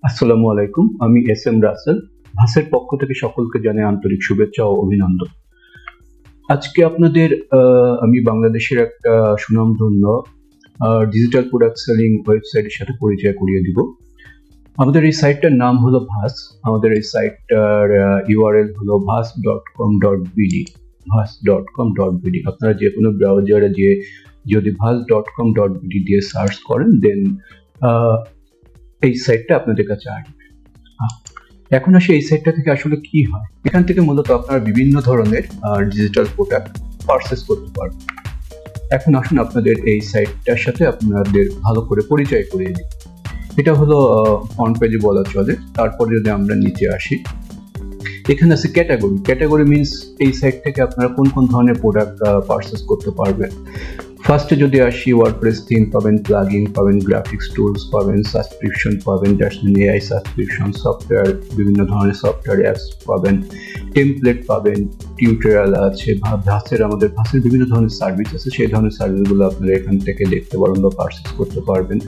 আসসালামু আলাইকুম। আমি এস এম রাসেল। ভাসের পক্ষ থেকে সকলকে জানাই আন্তরিক শুভেচ্ছা ও অভিনন্দন। আজকে আপনাদের আমি বাংলাদেশের একটা সুনামধন্য ডিজিটাল প্রোডাক্ট সেলিং ওয়েবসাইটের সাথে পরিচয় করিয়ে দিব। আমাদের এই সাইটটার নাম হলো ভাস। আমাদের এই সাইটটার ইউআরএল হলো vas.com.bd vas.com.bd। আপনারা যে কোনো ব্রাউজারে যদি vas.com.bd দিয়ে সার্চ করেন দেন এই সাইটটা আপনাদের কাছে আসবে। এখন আসি এই সাইটটা থেকে আসলে কি হয়। এখান থেকে মূলত আপনারা বিভিন্ন ধরনের ডিজিটাল প্রোডাক্ট পারচেস করতে পারবেন। এখন আসুন আপনাদের এই সাইটটার সাথে আপনাদের ভালো করে পরিচয় করিয়ে দিই। এটা হলো ফ্রন্ট পেজে বলা চলে। তারপরে যদি আমরা নিচে আসি, এখানে আছে ক্যাটাগরি। ক্যাটাগরি মিনস এই সাইট থেকে আপনারা কোন কোন ধরনের প্রোডাক্ট পারচেস করতে পারবেন। ফার্স্টে যদি আসি, ওয়ার্ডপ্রেস থিম পাবেন, প্লাগইন পাবেন, গ্রাফিক্স টুলস পাবেন, সাবস্ক্রিপশন পাবেন, এআই সাবস্ক্রিপশন, সফটওয়্যার, বিভিন্ন ধরনের সফটওয়্যার অ্যাপস পাবেন, টেমপ্লেট পাবেন, টিউটোরিয়াল আছে, আমাদের ভাসের বিভিন্ন ধরনের সার্ভিস আছে। সেই ধরনের সার্ভিসগুলো আপনারা এখান থেকে দেখতে পারবেন বা পারচেস করতে পারবেন।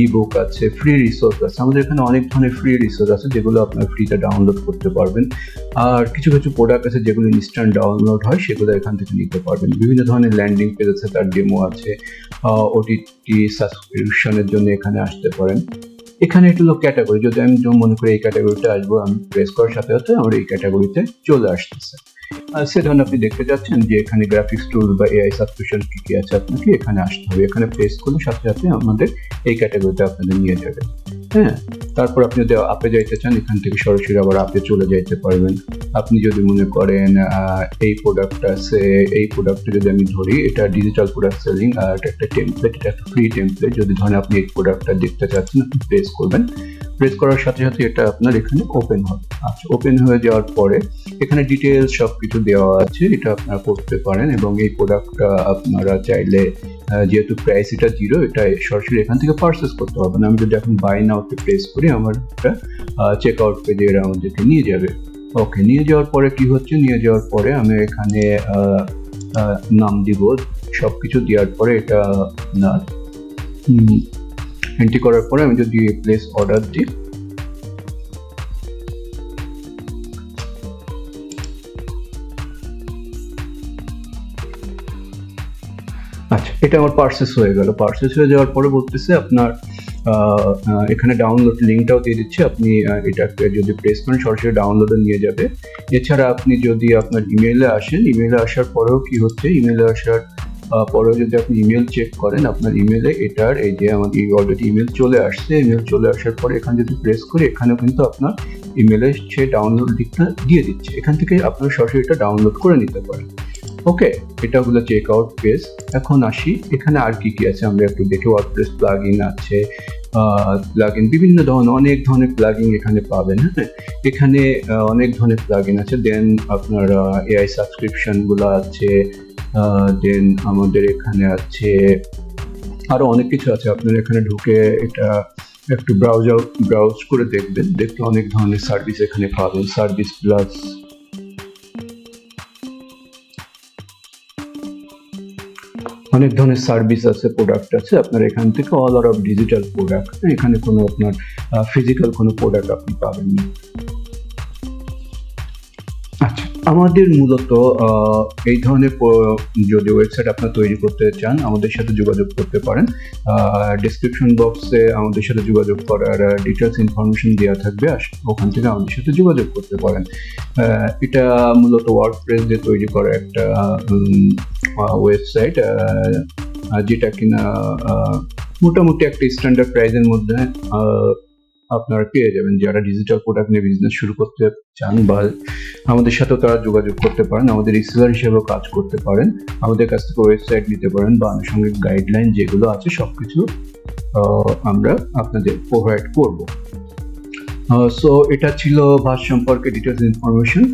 ই বুক আছে, ফ্রি রিসোর্স আছে। আমাদের এখানে অনেক ধরনের ফ্রি রিসোর্স আছে যেগুলো আপনারা ফ্রিতে ডাউনলোড করতে পারবেন। আর কিছু কিছু প্রোডাক্ট আছে যেগুলো ইনস্ট্যান্ট ডাউনলোড হয়, সেগুলো এখান থেকে নিতে পারবেন। বিভিন্ন ধরনের ল্যান্ডিং পেজ আছে, তার ডেমো আছে। ওটিটি সাবস্ক্রিপশনের জন্য এখানে আসতে পারেন। এখানে এটা হলো ক্যাটাগরি। যদি আমি মনে করি এই ক্যাটাগরিতে আসবো, আমি প্রেস করার সাথে সাথে আমার এই ক্যাটাগরিতে চলে আসতেছে। সে ধরুন আপনি দেখতে যাচ্ছেন যে এখানে গ্রাফিক্স টুল বা এআই সাবস্ক্রিপশন কি কি আছে, আপনাকে এখানে আসতে হবে। এখানে প্রেস করলে সাথে সাথে আমাদের এই ক্যাটাগরিতে আপনাদের নিয়ে যাবে। হ্যাঁ, তারপর আপনি যদি আপে যাইতে চান, এখান থেকে সরাসরি আবার আপে চলে যাইতে পারবেন। আপনি যদি মনে করেন এই প্রোডাক্ট আছে, এই প্রোডাক্টটা যদি আমি ধরি, এটা ডিজিটাল প্রোডাক্ট সেলিং, আর এটা একটা টেমপ্লেট, এটা একটা ফ্রি টেমপ্লেট। যদি ধরেন আপনি এই প্রোডাক্টটা দেখতে চাচ্ছেন, আপনি প্রেস করবেন। প্রেস করার সাথে সাথে এটা আপনার এখানে ওপেন হবে। আচ্ছা, ওপেন হয়ে যাওয়ার পরে এখানে ডিটেলস সবকিছু দেওয়া আছে, এটা আপনারা করতে পারেন। এবং এই প্রোডাক্টটা আপনারা চাইলে, যেহেতু প্রাইস এটা 0, এটা সরাসরি এখান থেকে পারচেস করতে হবে না। আমি যদি এখন বাই নাওতে প্রেস করি, আমার একটা চেক আউট পেজে এরা আমাদেরকে নিয়ে যাবে। ওকে, নিয়ে যাওয়ার পরে কি হচ্ছে, নিয়ে যাওয়ার পরে আমি এখানে নাম দিব। সবকিছু দেওয়ার পরে এটা আপনার এন্ট্রি করার পরে আমি যদি প্লেস অর্ডার দিই, আচ্ছা, এটা আমার পারচেস হয়ে গেল। পারচেস হয়ে যাওয়ার পরে বলতেছে আপনার এখানে ডাউনলোড লিঙ্কটাও দিয়ে দিচ্ছে। আপনি এটাকে যদি প্রেস করেন সরাসরি ডাউনলোডে নিয়ে যাবে। এছাড়া আপনি যদি আপনার ইমেইলে আসেন, ইমেইলে আসার পরেও কি হচ্ছে, ইমেইলে আসার পরেও যদি আপনি ইমেল চেক করেন, আপনার ইমেলে এটার এই যে আমাদের অলরেডি ইমেল চলে আসছে। ইমেল চলে আসার পরে এখানে যদি প্রেস করি, এখানেও কিন্তু আপনার ইমেলে সে ডাউনলোড লিঙ্কটা দিয়ে দিচ্ছে। এখান থেকে আপনার সরাসরি এটা ডাউনলোড করে নিতে পারেন। ওকে, এটা হলো চেক আউট পেজ। এখন আসি এখানে আর কি কি আছে আমরা একটু দেখি। ওয়ার্ডপ্রেস প্লাগইন আছে, প্লাগইন বিভিন্ন ধরনের, অনেক ধরনের প্লাগইন এখানে পাবেন। হ্যাঁ, এখানে অনেক ধরনের প্লাগইন আছে। দেন আপনার এআই সাবস্ক্রিপশন গুলো আছে। দেন আমাদের এখানে আছে আরো অনেক কিছু আছে। আপনারা এখানে ঢুকে এটা একটু ব্রাউজ করে দেখবেন। দেখতে অনেক ধরনের সার্ভিস এখানে পাবেন। সার্ভিস প্লাস অনেক ধরনের সার্ভিস আছে, প্রোডাক্ট আছে। আপনার এখান থেকে অল অফ ডিজিটাল প্রোডাক্ট, এখানে কোনো আপনার ফিজিক্যাল কোনো প্রোডাক্ট আপনি পাবেন না। আচ্ছা, আমাদের মূলত এই ধরনের যদি ওয়েবসাইট আপনার তৈরি করতে চান, আমাদের সাথে যোগাযোগ করতে পারেন। ডেসক্রিপশন বক্সে আমাদের সাথে যোগাযোগ করার ডিটেলস ইনফরমেশন দেওয়া থাকবে, ওখান থেকে আমাদের সাথে যোগাযোগ করতে পারেন। এটা মূলত ওয়ার্ডপ্রেস দিয়ে তৈরি করা একটা ওয়েবসাইট, যেটা কিনা মোটামুটি একটা স্ট্যান্ডার্ড প্রাইসের মধ্যে আপনারা পেয়ে যাবেন। যারা ডিজিটাল প্রোডাক্ট নিয়ে বিজনেস শুরু করতে চান বা আমাদের সাথেও তারা যোগাযোগ করতে পারেন। আমাদের রিসেলার হিসেবেও কাজ করতে পারেন। আমাদের কাছ থেকে ওয়েবসাইট নিতে পারেন বা আনুষঙ্গিক গাইডলাইন যেগুলো আছে সবকিছু আমরা আপনাদের প্রোভাইড করব। সো এটা ছিল ভাস সম্পর্কে ডিটেলস ইনফরমেশন।